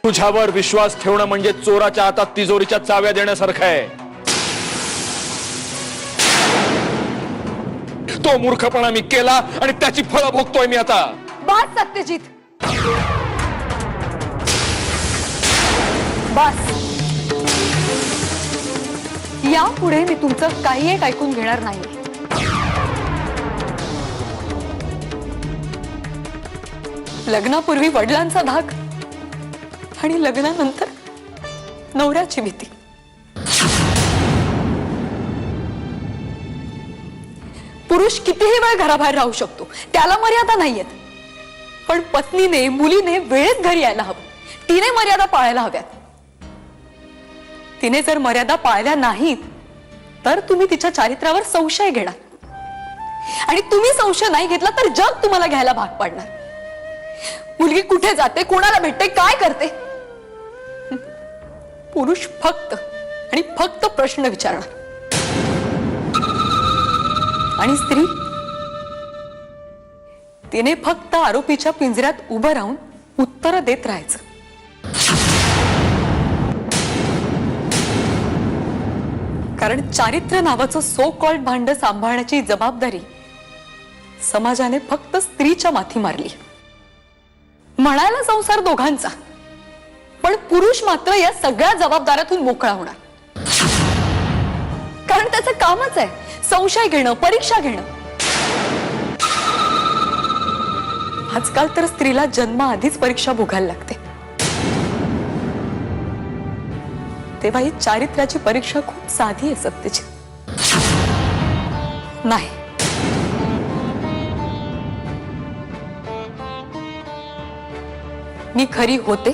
तुझ्यावर विश्वास ठेवणं म्हणजे चोराच्या हातात तिजोरीच्या चाव्या देण्यासारखं आहे। तो मूर्खपणा मी केला आणि त्याची फळं भोगतोय मी आता। बस सत्यजित, बस। यापुढे मी तुमचं काही एक ऐकून घेणार नाही। लग्नापूर्वी वडिलांचा धाक आणि लग्नानंतर नवऱ्याची भीती। पुरुष कितीही वेळ घराबाहेर राहू शकतो, त्याला मर्यादा नाहीयेत, पण पत्नीने मुलीने वेळेत घरी यायला हवं। तिने मर्यादा पाळायला हव्यात। तिने जर मर्यादा पाळल्या नाहीत तर तुम्ही तिच्या चारित्र्यावर संशय घेणार आणि तुम्ही संशय नाही घेतला तर जग तुम्हाला घ्यायला भाग पाडणार। मुलगी कुठे जाते, कोणाला भेटते, काय करते, पुरुष फक्त आणि फक्त प्रश्न विचारणार आणि स्त्री तिने फक्त आरोपीच्या पिंजऱ्यात उभं राहून उत्तर देत राहायचं। कारण चारित्र्य नावाचं सो कॉल्ड भांड सांभाळण्याची जबाबदारी समाजाने फक्त स्त्रीच्या माथी मारली। म्हणायला संसार दोघांचा, पण पुरुष मात्र या सगळ्या जबाबदाऱ्यातून मोकळा होणार, कारण त्याचं कामच आहे संशय घेणं, परीक्षा घेणं। आजकाल तर स्त्रीला जन्माआधीच परीक्षा भोगायला लागते, तेव्हा ही चारित्र्याची परीक्षा खूप साधी आहे सत्यजित। नाही, मी खरी होते,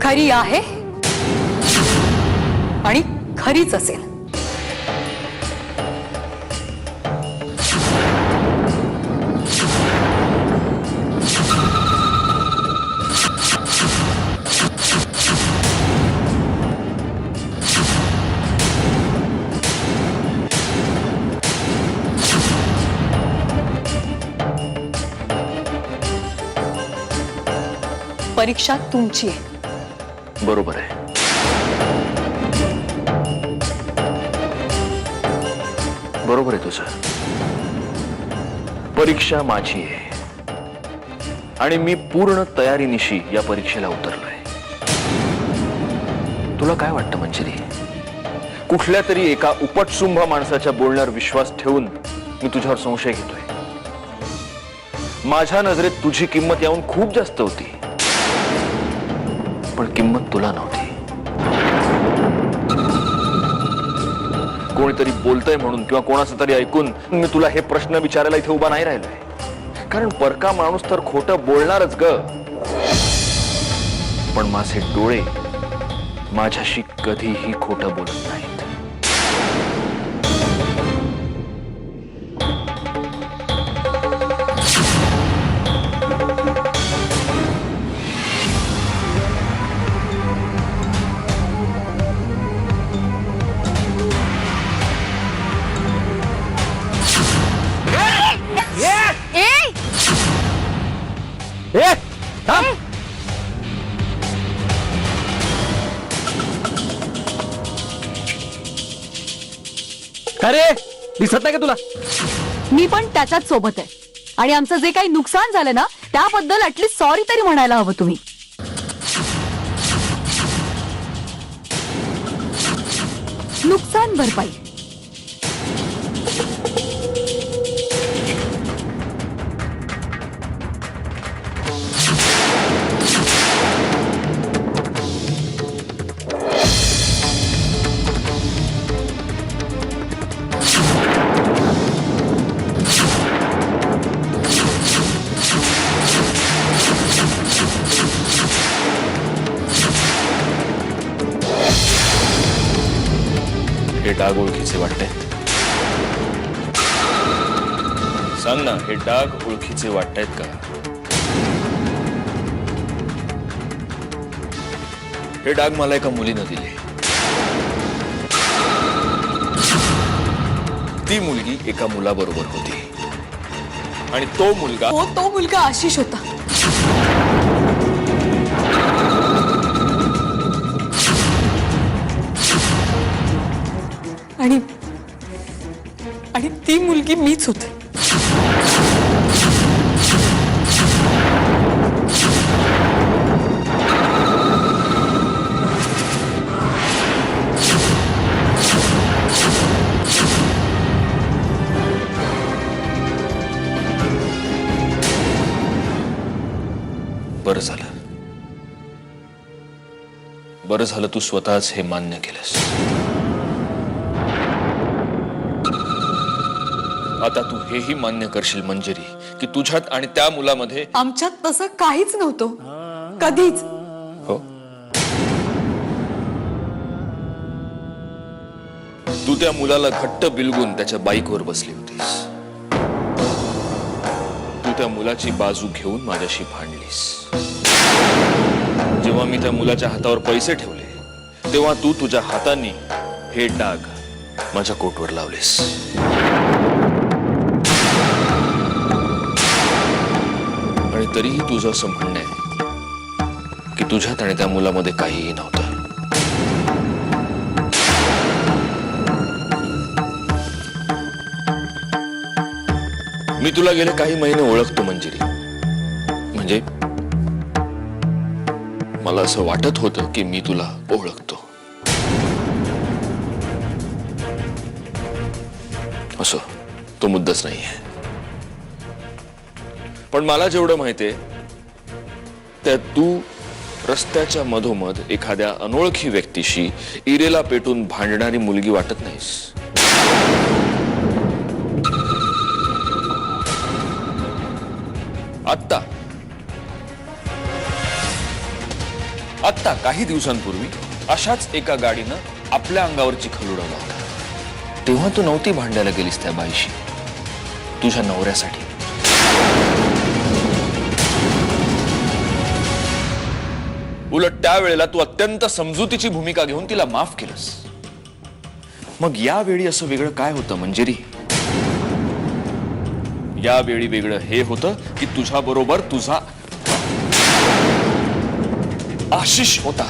खरी आहे आणि खरीच असेल। परीक्षा तुमची आहे। बरोबर आहे। बरोबर आहे तुझं। परीक्षा माझी आहे आणि मी पूर्ण तयारीनिशी या परीक्षेला उतरलोय। तुला काय वाटतं मंजिरी, कुठल्या तरी एका उपटसुंभ माणसाच्या बोलण्यावर विश्वास ठेवून मी तुझ्यावर संशय घेतोय? माझ्या नजरेत तुझी किंमत याहून खूप जास्त होती, पण किंमत तुला नव्हती। कोणीतरी बोलतंय म्हणून किंवा कोणाचं तरी ऐकून मी तुला हे प्रश्न विचारायला इथे उभा नाही राहिलोय, कारण परका माणूस तर खोटं बोलणारच ग, पण माझे डोळे माझ्याशी कधीही खोटं बोलत नाहीत। अरे दिसत नाही का तुला? मी पण त्याच्याच सोबत आहे आणि आमचं जे काही नुकसान झालं ना त्याबद्दल ऍटलीस्ट सॉरी तरी म्हणायला हवं तुम्ही। नुकसान भरपाई हे डाग ओळखीचे वाटतायत? सांग ना, हे डाग ओळखीचे वाटतायत का? हे डाग मला एका मुलीने दिले। ती मुलगी एका मुलाबरोबर होती आणि तो मुलगा आशिष होता। ती मुलगी मीच होते. बरं झालं तू स्वतःच हे मान्य केलंस. आता तू हेही मान्य करशील मंजिरी की तुझ्यात आणि त्या मुलामध्ये आमच्यात तसं काहीच नव्हतं कधीच. हो, तू त्या मुलाला घट्ट बिलगून त्याच्या बाईकवर बसली होतीस. तू त्या मुलाची बाजू घेऊन माझ्याशी भांडलीस. जेव्हा मी त्या मुलाच्या हातावर पैसे ठेवले तेव्हा तू तुझ्या हातांनी हे डाग माझ्या कोटवर लावलेस. आणि तरीही तुझं असं म्हणणं आहे की तुझ्यात आणि त्या मुलामध्ये काहीही नव्हतं. मी तुला गेले काही महिने ओळखतो मंजिरी. म्हणजे मला असं वाटत होतं की मी तुला ओळखतो. असो, तो मुद्दाच नाहीये. पण मला जेवढं माहितीये त्यात तू रस्त्याच्या मधोमध एखाद्या अनोळखी व्यक्तीशी इरेला पेटून भांडणारी मुलगी वाटत नाहीस. आत्ता काही दिवसांपूर्वी अशाच एका गाडीनं आपल्या अंगावर चिखल उडवला होता. तेव्हा तू नव्हती भांडायला गेलीस त्या बाईशी, तुझ्या नवऱ्यासाठी. उलट त्यावेळेला तू अत्यंत समजुतीची भूमिका घेऊन तिला माफ केलंस. मग यावेळी असं वेगळं काय होतं मंजिरी? यावेळी वेगळं हे होतं की तुझ्या बरोबर तुझा आशिष होता.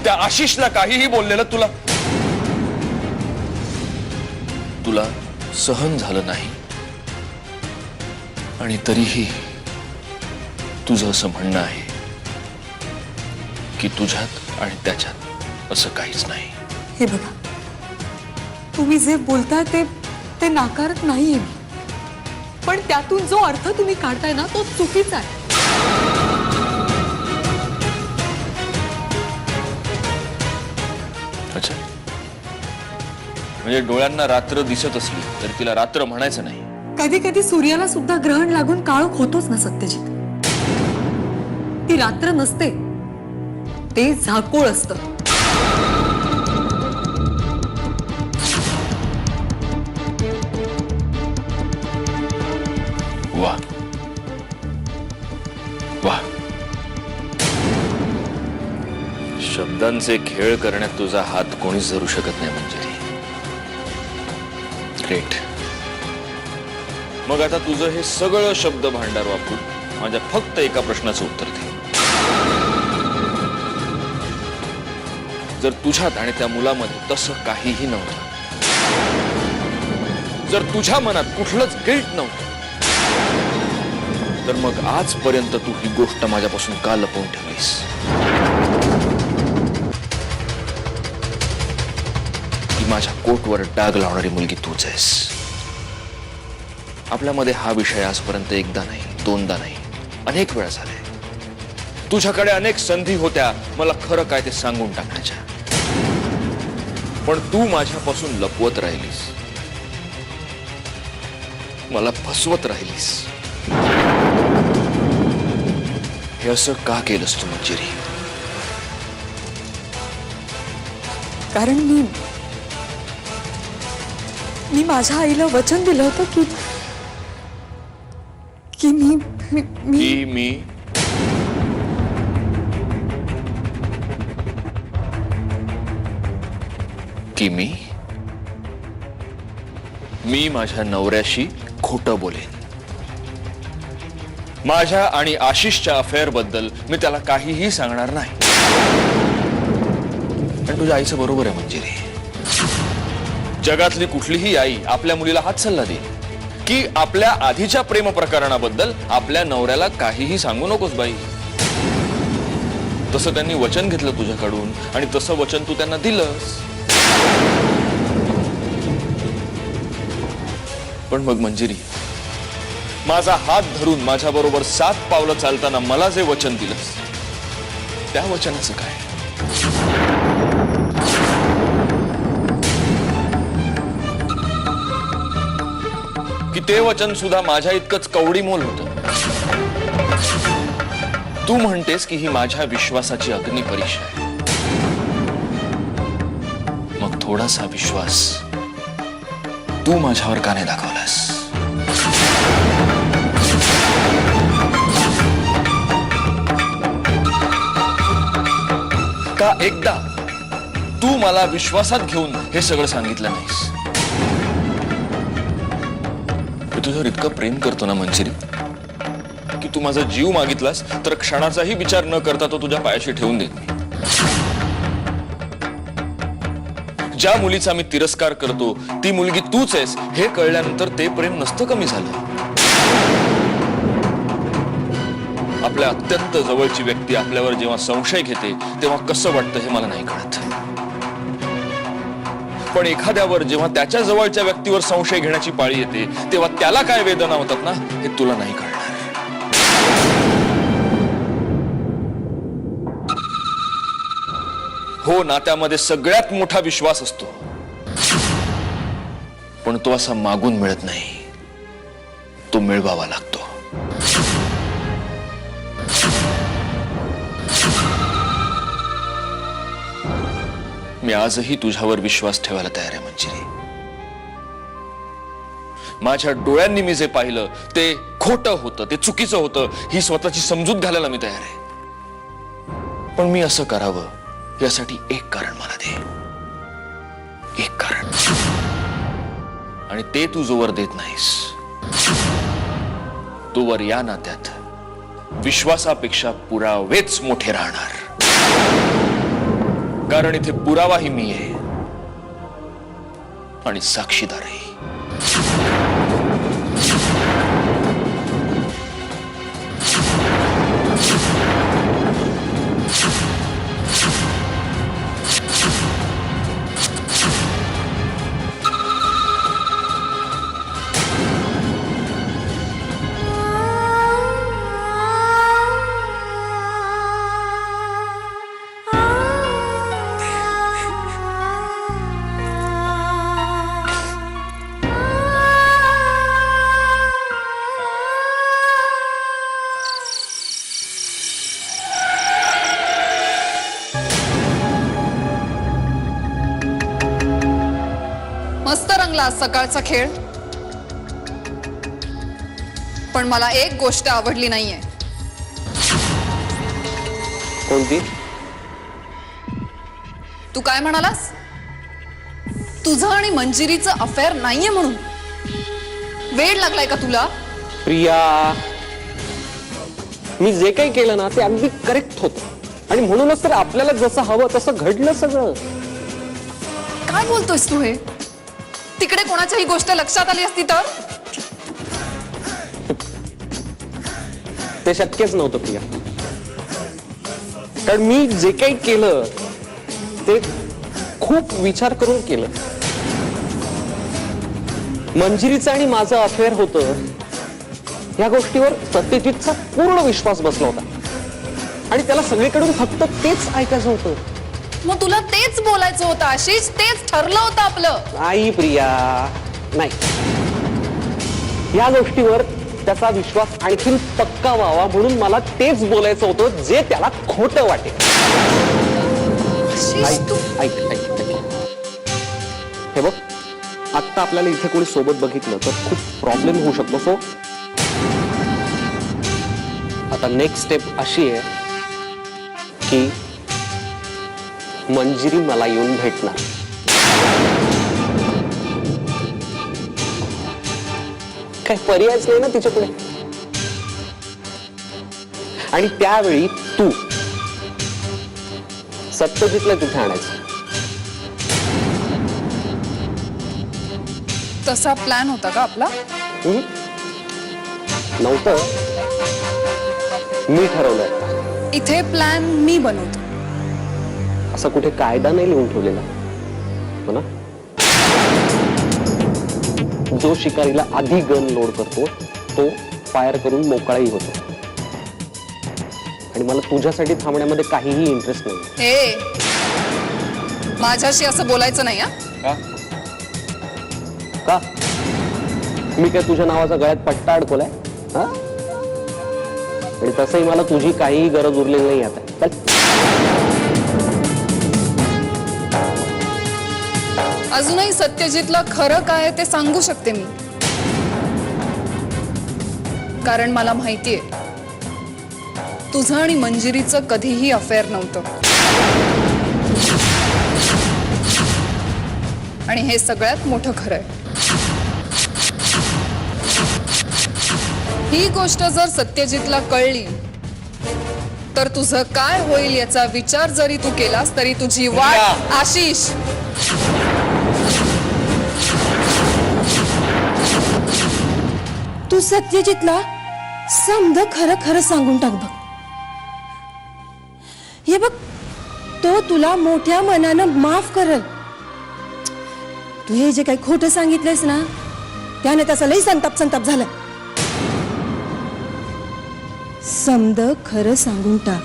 त्या आशिषला काहीही बोललेलं तुला सहन झालं नाही. आणि तरीही तुझं असं म्हणणं आहे की तुझ्यात आणि त्याच्यात असं काहीच नाही. हे बघा, तुम्ही जे बोलताय ते नाकारत नाहीये मी, पण त्यातून जो अर्थ तुम्ही काढताय ना तो चुकीचा आहे. अच्छा, म्हणजे डोळ्यांना रात्र दिसत असली तरी तिला रात्र म्हणायचं नाही. कधी कधी सूर्याला सुद्धा ग्रहण लागून काळोख होतोच ना सत्यजित. ती रात्र नसते, ते झाकोळ असतं. वा वा, शब्दांचे खेळ करण्यात तुझा हात कोणीच धरू शकत नाही मंजिरी. ग्रेट. मग आता तुझं हे सगळं शब्द भांडार वापरून माझ्या फक्त एका प्रश्नाचं उत्तर दे. जर तुझ्यात आणि त्या मुलामध्ये तसं काहीही नव्हतं, जर तुझ्या मनात कुठलंच गिल्ट नव्हतं, तर मग आजपर्यंत तू ही गोष्ट माझ्यापासून का लपवून ठेवलीस? की माझ्या कोटवर डाग लावणारी मुलगी तूच आहेस. आपल्यामध्ये हा विषय आजपर्यंत एकदा नाही, दोनदा नाही, अनेक वेळा झाले. तुझ्याकडे अनेक संधी होत्या मला खरं काय ते सांगून टाकण्याच्या, पण तू माझ्यापासून लपवत राहिलीस, मला फसवत राहिलीस. हे असं का केलंस तू मंजिरी? कारण मी माझ्या आईला वचन दिलं होतं की मी मी माझ्या नवऱ्याशी खोटं बोलेन. माझ्या आणि आशिषच्या अफेअर बद्दल मी त्याला काहीही सांगणार नाही. पण तुझ्या आईचं बरोबर आहे मंजिरी. जगातली कुठलीही आई आपल्या मुलीला हाच सल्ला देईल की आपल्या आधीच्या प्रेम प्रकरणाबद्दल आपल्या नवऱ्याला काहीही सांगू नकोस बाई. तसं त्यांनी वचन घेतलं तुझ्याकडून आणि तसं वचन तू त्यांना दिलंस. पण मग मंजिरी, माझा हात धरून माझ्या बरोबर 7 पावलं चालताना मला जे वचन दिलंस त्या वचनाचं काय? की ते वचन सुद्धा माझ्या इतकंच कवडी मोल होतं. तू म्हणतेस की ही माझ्या विश्वासाची अग्नी परीक्षा आहे. मग थोडासा विश्वास तू माझ्यावर का नाही दाखवलास? का एकदा तू मला विश्वासात घेऊन हे सगळं सांगितलं नाहीस? मी तुझ्यावर इतकं प्रेम करतो ना मंजिरी की तू माझा जीव मागितलास तर क्षणाचाही विचार न करता तो तुझ्या पायाशी ठेवून देत मी. ज्या मुलीचा मी तिरस्कार करतो ती मुलगी तूच आहेस हे कळल्यानंतर ते प्रेम नसतं कमी झालं. आपल्या अत्यंत जवळची व्यक्ती आपल्यावर जेव्हा संशय घेते तेव्हा कसं वाटतं हे मला नाही कळत. पण एखाद्यावर जेव्हा त्याच्या जवळच्या व्यक्तीवर संशय घेण्याची पाळी येते तेव्हा त्याला काय वेदना होतात ना हे तुला नाही कळणार. हो, नात्यामध्ये सगळ्यात मोठा विश्वास असतो पण तो असा मागून मिळत नाही, तो मिळवावा लागतो. मी आजही तुझ्यावर विश्वास ठेवायला तयार आहे मंजिरी. माझ्या डोळ्यांनी मी जे पाहिलं ते खोटं होतं, ते चुकीचं होतं ही स्वतःची समजूत घालायला मी तयार आहे. पण मी असं करावं यासाठी एक कारण मला दे, एक कारण. आणि ते तू जोवर देत नाहीस तोवर या नात्यात विश्वासापेक्षा पुरावेच मोठे राहणार. कारण इथे पुरावाही मी आहे आणि साक्षीदारही. मस्त रंगला आज सकाळचा खेळ. पण मला एक गोष्ट आवडली नाहीये. कोणती? तू काय म्हणालास? तुझं आणि मंजिरीचं अफेअर नाहीये म्हणून वेळ लागलाय का तुला? प्रिया, मी जे काही केलं ना ते अगदी करेक्ट होतं आणि म्हणूनच तर आपल्याला जसं हवं तसं घडलं सगळं. काय बोलतोयस तू हे? तिकडे कोणाच्याही गोष्ट लक्षात आली असती तर? ते शक्यच नव्हतं प्रिया. कारण मी जे काही केलं ते खूप विचार करून केलं. मंजिरीचं आणि माझं अफेअर होतं या गोष्टीवर सत्यजितचा पूर्ण विश्वास बसला होता आणि त्याला सगळीकडून फक्त तेच ऐकायचं होतं. मग तुला तेच बोलायचं होतं आशिष, तेच ठरलं होतं आपलं. नाही प्रिया, नाही. या गोष्टीवर त्याचा विश्वास आणखीन पक्का व्हावा म्हणून मला तेच बोलायचं होतं जे त्याला खोटं वाटेल. आशिष, तू ऐक ऐक ऐक. हे बघ, आत्ता आपल्याला इथे कोणी सोबत बघितलं तर खूप प्रॉब्लेम होऊ शकतो. सो आता नेक्स्ट स्टेप अशी आहे की मंजिरी मला येऊन भेटणार. काय पर्यायच नाही ना तिच्या पुढे. आणि त्यावेळी तू सत्यजितला तिथे आणायचं. तसा प्लॅन होता का आपला? नव्हतं, मी ठरवलंय. इथे प्लॅन मी बनवतो. असं कुठे कायदा नाही लिहून ठेवलेला हो ना. जो शिकारीला आधी गन लोड करतो तो फायर करून मोकळाही होतो. आणि मला तुझ्यासाठी थांबण्यामध्ये काहीही इंटरेस्ट नाही. हे माझ्याशी असं बोलायचं नाही. का मी काय तुझ्या नावाचा गळ्यात पट्टा अडकवलाय हा? आणि तसंही मला तुझी काहीही गरज उरलेली नाही आता. चल. अजूनही सत्यजितला खरं काय ते सांगू शकते मी, कारण मला माहितीये तुझं आणि मंजिरीचं कधीही अफेअर नव्हतं. आणि हे सगळ्यात मोठं खरं आहे. ही गोष्ट जर सत्यजितला कळली तर तुझं काय होईल याचा विचार जरी तू केलास तरी तुझी वाट. आशिष, तू सत्यजितला समजा खरं खरं सांगून टाक बघ. हे बघ, तो तुला मोठ्या मनानं माफ करल. तू हे जे काही खोटं सांगितलंयस ना त्याने त्याचा लई संताप झाला. समद खरं सांगून टाक.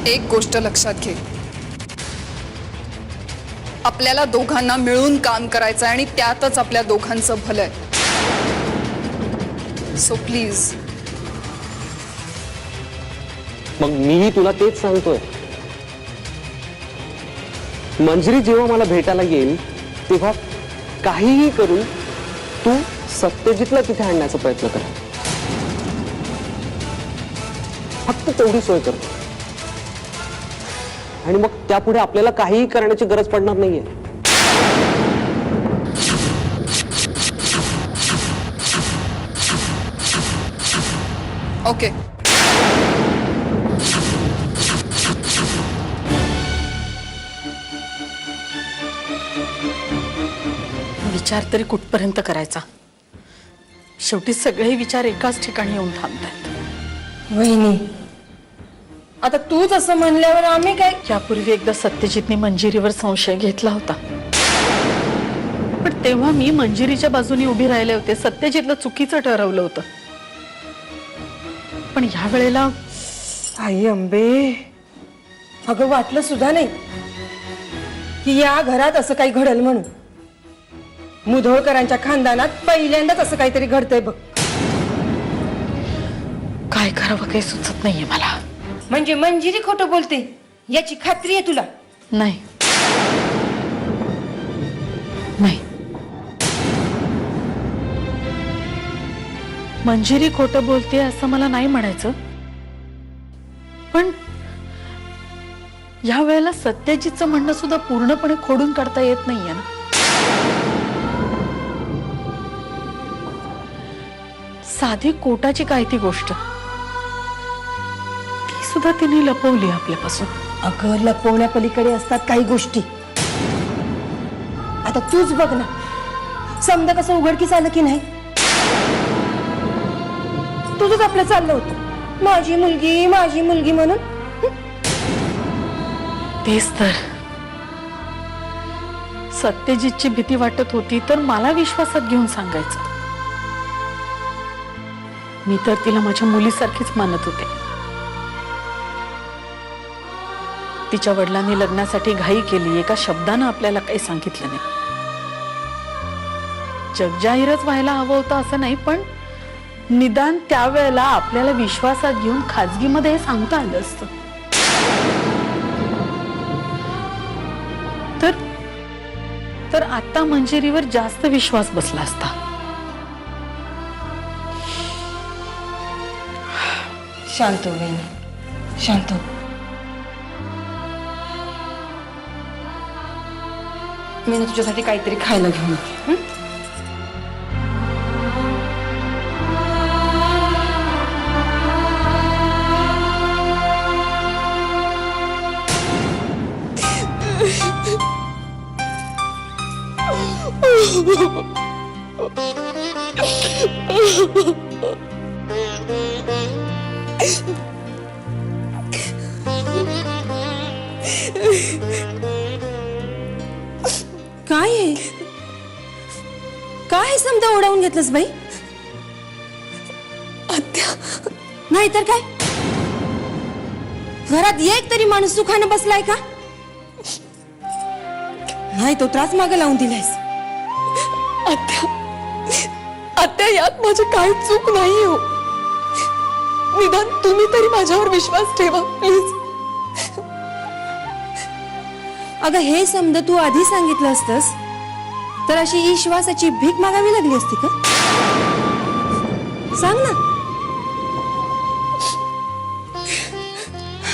एक गोष्ट लक्षात घे, आपल्याला दोघांना मिळून काम करायचं आणि त्यातच आपल्या दोघांचं भलं आहे. So please. मग मीही तुला तेच सांगतोय. मंजिरी जेव्हा मला भेटायला येईल तेव्हा काहीही करून तू सत्यजितला तिथे आणण्याचा प्रयत्न कर. फक्त तेवढी सोय कर. आणि मग त्यापुढे आपल्याला काहीही करण्याची गरज पडणार नाहीये. ओके. विचार तरी कुठपर्यंत करायचा? शेवटी सगळे विचार एकाच ठिकाणी येऊन थांबतात. वहिनी, आता तूच असं म्हणल्यावर आम्ही काय? यापूर्वी एकदा सत्यजितने मंजिरीवर संशय घेतला होता, पण तेव्हा मी मंजिरीच्या बाजूने उभी राहिले होते. सत्यजितला चुकीचं ठरवलं होतं. पण ह्या वेळेला आई अंबे, अगं वाटलं सुद्धा नाही की या घरात असं काही घडल म्हणून. मुधोळकरांच्या खानदानात पहिल्यांदाच असं काहीतरी घडतंय बघ. काय करावं काही सुचत नाहीये मला. म्हणजे मंजिरी खोटं बोलते याची खात्री आहे तुला? नाही नाही, मंजिरी खोटं बोलते असं मला नाही म्हणायचं, पण या वेळेला सत्यजितचं म्हणणं सुद्धा पूर्णपणे खोडून काढता येत नाहीये ना. साधी कोटाची काय ती गोष्ट, ती सुद्धा तिने लपवली आपल्यापासून. अगं लपवण्यापलीकडे असतात काही गोष्टी. आता तूच बघ ना, समजा कसं उघडकीस आलं की नाही. तुझंच आपलं चाललं होतं माझी मुलगी म्हणून. तेच तर, सत्यजितची भीती वाटत होती तर मला विश्वासात घेऊन सांगायचं. मी तर तिला माझ्या मुलीसारखीच मानत होते. तिच्या वडिलांनी लग्नासाठी घाई केली, एका शब्दानं आपल्याला काही सांगितलं नाही. जगजाहीरच व्हायला हवं होतं असं नाही, पण निदान त्यावेळेला आपल्याला विश्वासात घेऊन खाजगीमध्ये हे सांगता आलं असतं. तर आता मंजिरीवर जास्त विश्वास बसला असता. शांत हो वहिनी, शांत हो. मी ना तुझ्यासाठी काहीतरी खायला घेऊन येते, हं? काय आहे? काय समजा ओढावून घेतलंस बाई? आत्या, नाही तर काय? घरात एक तरी माणूस सुखानं बसलाय का? नाही तो त्रास मागे लावून दिलायस. आत्या, आत्या, यात माझी काही चूक नाही हो. निदान तुम्ही तरी माझ्यावर विश्वास ठेवा प्लीज. अगं हे समजा तू आधी सांगितलं असतंस तर अशी विश्वासाची भीक मागावी लागली असती का? सांग ना.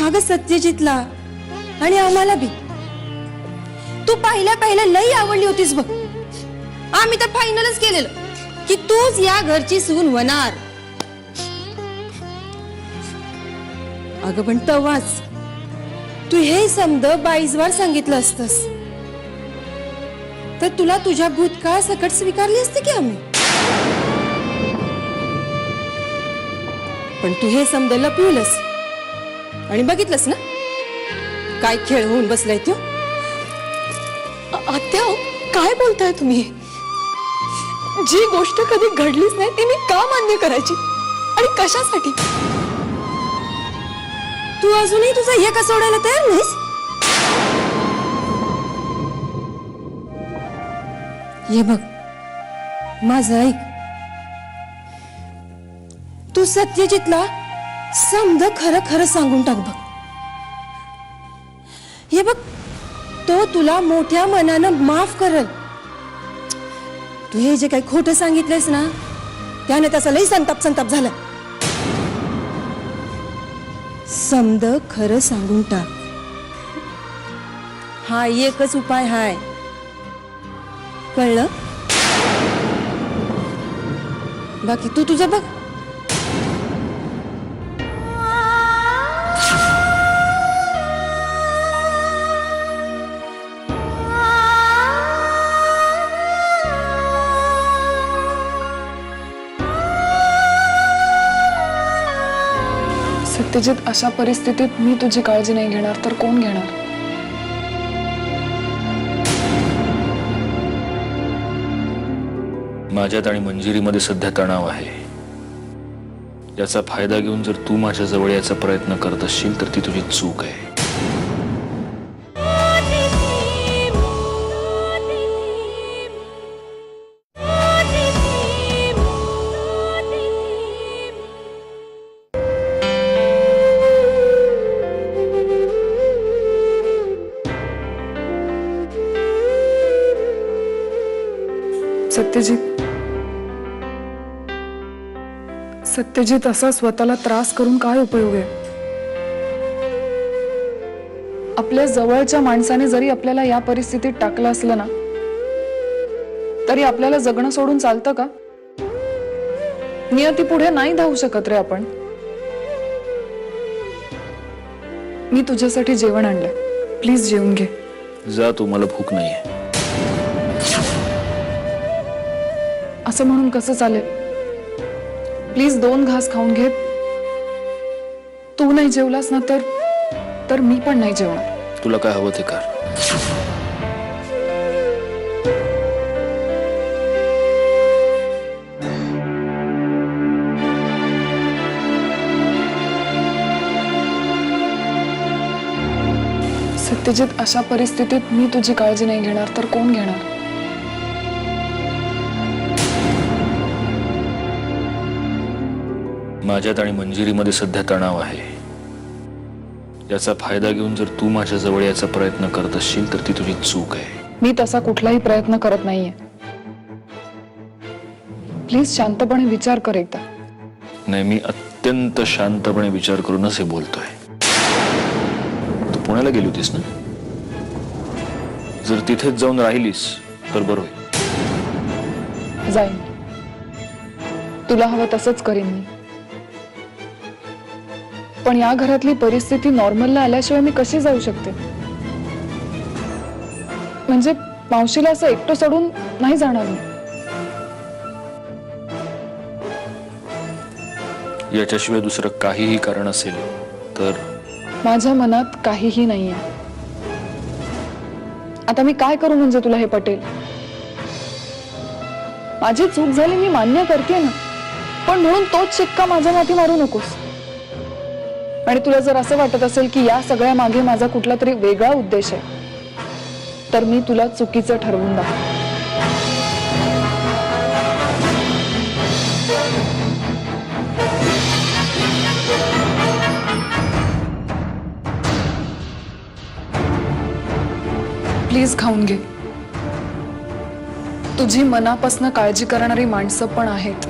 अगं सत्यजितला आणि आम्हाला बी तू पहिल्या लई आवडली होतीस बघ. आम्ही तर फायनलच केलेलं की तूच या घरची सून होणार. अगं पण तवाच तू हे समज 22 वार सांगितलं असतस तर तुला तुझ्या भूतकाळ सकट स्वीकारली असते की आम्ही. पण तू हे समज लपवलंस आणि बघितलंस ना काय खेळ होऊन बसलाय तो. आत्या, काय बोलताय तुम्ही? जी गोष्ट कधी घडलीच नाही ती मी का मान्य करायची आणि कशासाठी? तू अजूनही तुझा हे का सोडायला तयार नाहीस? हे बघ माझं ऐक. तू सत्यजितला समज खरं खरं सांगून टाक बघ. हे बघ तो तुला मोठ्या मनानं माफ करल. तू हे जे काही खोटं सांगितलंयस ना त्याने त्याचा लई संताप झाला. समद खरं सांगून टाक. हा एकच उपाय हाय, कळलं? बाकी तू तुझं बघ. सत्यजित, अशा परिस्थितीत मी तुझी काळजी नाही घेणार तर कोण घेणार? माझ्यात आणि मंजिरीमध्ये सध्या तणाव आहे. याचा फायदा घेऊन जर तू माझ्या जवळ याचा प्रयत्न करत असशील तर ती तुझी चूक आहे. सत्यजित, असा स्वतःला त्रास करून काय उपयोग आहे? आपल्या जवळच्या माणसाने जरी आपल्याला या परिस्थितीत टाकलं असलं ना तरी आपल्याला जगणं सोडून चालतं का? नियती पुढे नाही धावू शकत रे आपण. मी तुझ्यासाठी जेवण आणलंय, प्लीज जेवून घे. जा तू, मला भूक नाहीये. असं म्हणून कसं चालेल? प्लीज 2 घास खाऊन घे. तू नाही जेवलास ना तर मी पण नाही जेवणार. तुला काय हवं ते कर. सत्यजित, अशा परिस्थितीत मी तुझी काळजी नाही घेणार तर कोण घेणार? माझ्यात आणि मंजिरीमध्ये सध्या तणाव आहे. याचा फायदा घेऊन जर तू माझ्या जवळ याचा प्रयत्न करत असशील तर ती तुझी चूक आहे. मी तसा कुठलाही प्रयत्न करत नाहीये. प्लीज शांतपणे विचार कर एकदा. नाही, मी अत्यंत शांतपणे विचार करूनच हे बोलतोय. तू पुण्याला गेली होतीस ना? जर तिथेच जाऊन राहिलीस तर बरं होईल. जाईन. तुला हवं तसंच करीन मी. पण या घरातली परिस्थिती नॉर्मलला आल्याशिवाय मी कशी जाऊ शकते? म्हणजे मावशीला असं एकटं सोडून नाही जाणार मी. याच्याशिवाय दुसरं काहीही कारण असेल तर? माझ्या मनात काहीही नाहीये. आता मी काय करू म्हणजे तुला हे पटेल? माझी चूक झाली, मी मान्य करते ना, पण म्हणून तोच शिक्का माझ्या माथी मारू नकोस. आणि तुला जर असं वाटत असेल की या सगळ्या मागे माझा कुठला तरी वेगळा उद्देश आहे, तर मी तुला चुकीचं ठरवून दाखव. प्लीज खाऊन घे. तुझी मनापासून काळजी करणारी माणसं पण आहेत.